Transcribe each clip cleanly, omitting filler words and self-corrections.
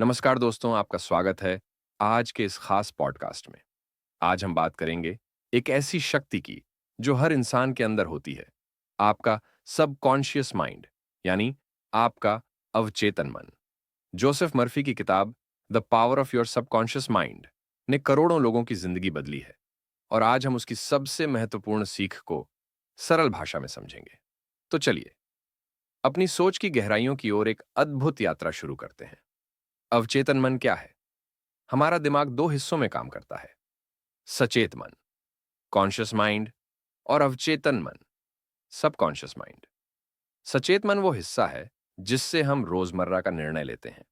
नमस्कार दोस्तों, आपका स्वागत है आज के इस खास पॉडकास्ट में। आज हम बात करेंगे एक ऐसी शक्ति की जो हर इंसान के अंदर होती है, आपका सबकॉन्शियस माइंड, यानी आपका अवचेतन मन। जोसेफ मर्फी की किताब the power of your subconscious mind ने करोड़ों लोगों की जिंदगी बदली है और आज हम उसकी सबसे महत्वपूर्ण सीख को सरल भाषा में समझेंगे। तो चलिए अपनी सोच की गहराइयों की ओर एक अद्भुत यात्रा शुरू करते हैं। अवचेतन मन क्या है? हमारा दिमाग दो हिस्सों में काम करता है, सचेत मन, कॉन्शियस माइंड, और अवचेतन मन, सबकॉन्शियस माइंड। सचेत मन वो हिस्सा है जिससे हम रोजमर्रा का निर्णय लेते हैं,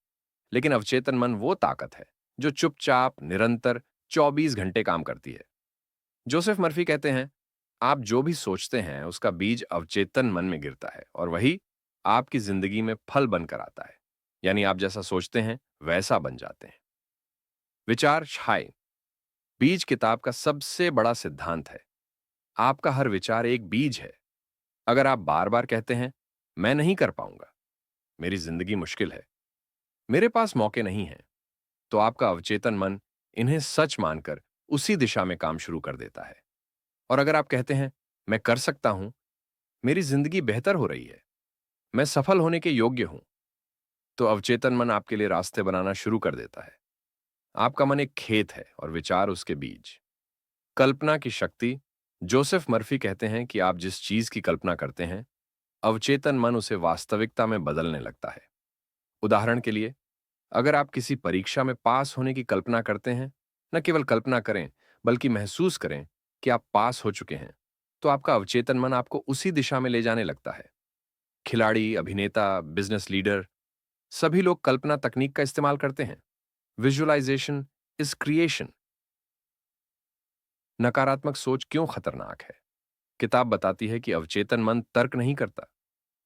लेकिन अवचेतन मन वो ताकत है जो चुपचाप निरंतर 24 घंटे काम करती है। जोसेफ मर्फी कहते हैं, आप जो भी सोचते हैं उसका बीज अवचेतन मन में गिरता है और वही आपकी जिंदगी में फल बनकर आता है। यानी आप जैसा सोचते हैं वैसा बन जाते हैं। विचार छाए बीज किताब का सबसे बड़ा सिद्धांत है। आपका हर विचार एक बीज है। अगर आप बार बार कहते हैं, मैं नहीं कर पाऊंगा, मेरी जिंदगी मुश्किल है, मेरे पास मौके नहीं हैं, तो आपका अवचेतन मन इन्हें सच मानकर उसी दिशा में काम शुरू कर देता है। और अगर आप कहते हैं, मैं कर सकता हूं, मेरी जिंदगी बेहतर हो रही है, मैं सफल होने के योग्य हूं, तो अवचेतन मन आपके लिए रास्ते बनाना शुरू कर देता है। आपका मन एक खेत है और विचार उसके बीज। कल्पना की शक्ति। जोसेफ मर्फी कहते हैं कि आप जिस चीज की कल्पना करते हैं, अवचेतन मन उसे वास्तविकता में बदलने लगता है। उदाहरण के लिए, अगर आप किसी परीक्षा में पास होने की कल्पना करते हैं, न केवल कल्पना करें बल्कि महसूस करें कि आप पास हो चुके हैं, तो आपका अवचेतन मन आपको उसी दिशा में ले जाने लगता है। खिलाड़ी, अभिनेता, बिजनेस लीडर, सभी लोग कल्पना तकनीक का इस्तेमाल करते हैं। Visualisation is creation. नकारात्मक सोच क्यों खतरनाक है? किताब बताती है कि अवचेतन मन तर्क नहीं करता।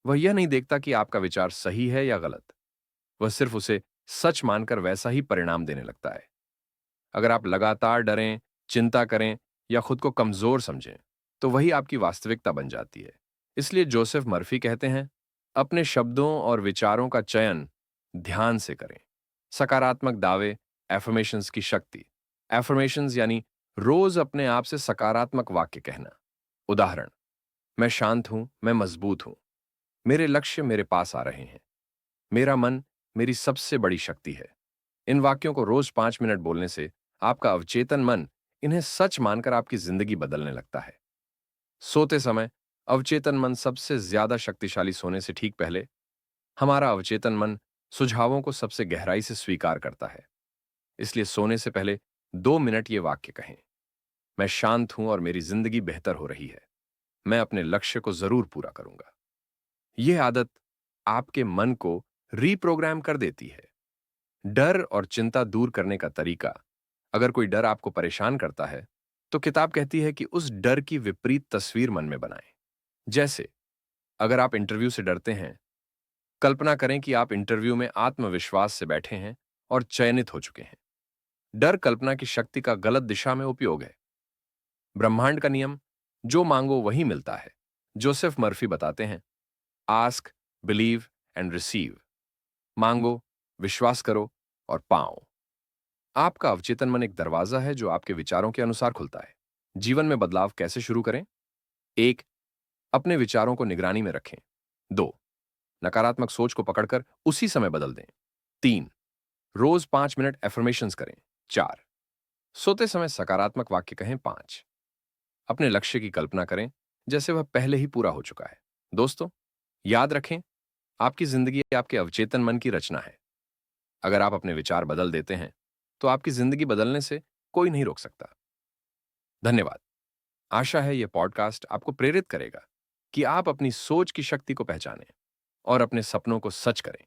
वह यह नहीं देखता कि आपका विचार सही है या गलत। वह सिर्फ उसे सच मानकर वैसा ही परिणाम देने लगता है। अगर आप लगातार डरें, चिंता करें या खुद को कमजोर समझें, तो वही आपकी वास्तविकता बन जाती है। इसलिए जोसेफ मर्फी कहते हैं, अपने शब्दों और विचारों का चयन ध्यान से करें। सकारात्मक दावे, एफर्मेशंस की शक्ति। एफर्मेशंस यानी रोज अपने आप से सकारात्मक वाक्य कहना। उदाहरण, मैं शांत हूं, मैं मजबूत हूं, मेरे लक्ष्य मेरे पास आ रहे हैं, मेरा मन मेरी सबसे बड़ी शक्ति है। इन वाक्यों को रोज 5 मिनट बोलने से आपका अवचेतन मन इन्हें सच मानकर आपकी जिंदगी बदलने लगता है। सोते समय अवचेतन मन सबसे ज्यादा शक्तिशाली। सोने से ठीक पहले हमारा अवचेतन मन सुझावों को सबसे गहराई से स्वीकार करता है। इसलिए सोने से पहले 2 मिनट ये वाक्य कहें, मैं शांत हूं और मेरी जिंदगी बेहतर हो रही है, मैं अपने लक्ष्य को जरूर पूरा करूंगा। यह आदत आपके मन को रीप्रोग्राम कर देती है। डर और चिंता दूर करने का तरीका। अगर कोई डर आपको परेशान करता है, तो किताब कहती है कि उस डर की विपरीत तस्वीर मन में बनाएं। जैसे, अगर आप इंटरव्यू से डरते हैं, कल्पना करें कि आप इंटरव्यू में आत्मविश्वास से बैठे हैं और चयनित हो चुके हैं। डर कल्पना की शक्ति का गलत दिशा में उपयोग है। ब्रह्मांड का नियम, जो मांगो वही मिलता है। जोसेफ मर्फी बताते हैं, आस्क, बिलीव एंड रिसीव। मांगो, विश्वास करो और पाओ। आपका अवचेतन मन एक दरवाजा है जो आपके विचारों के अनुसार खुलता है। जीवन में बदलाव कैसे शुरू करें? 1. अपने विचारों को निगरानी में रखें। 2. नकारात्मक सोच को पकड़कर उसी समय बदल दें। 3. रोज 5 मिनट एफर्मेशंस करें। 4. सोते समय सकारात्मक वाक्य कहें। 5. अपने लक्ष्य की कल्पना करें जैसे वह पहले ही पूरा हो चुका है। दोस्तों, याद रखें, आपकी जिंदगी आपके अवचेतन मन की रचना है। अगर आप अपने विचार बदल देते हैं, तो आपकी जिंदगी बदलने से कोई नहीं रोक सकता। धन्यवाद। आशा है यह पॉडकास्ट आपको प्रेरित करेगा कि आप अपनी सोच की शक्ति को पहचानें और अपने सपनों को सच करें।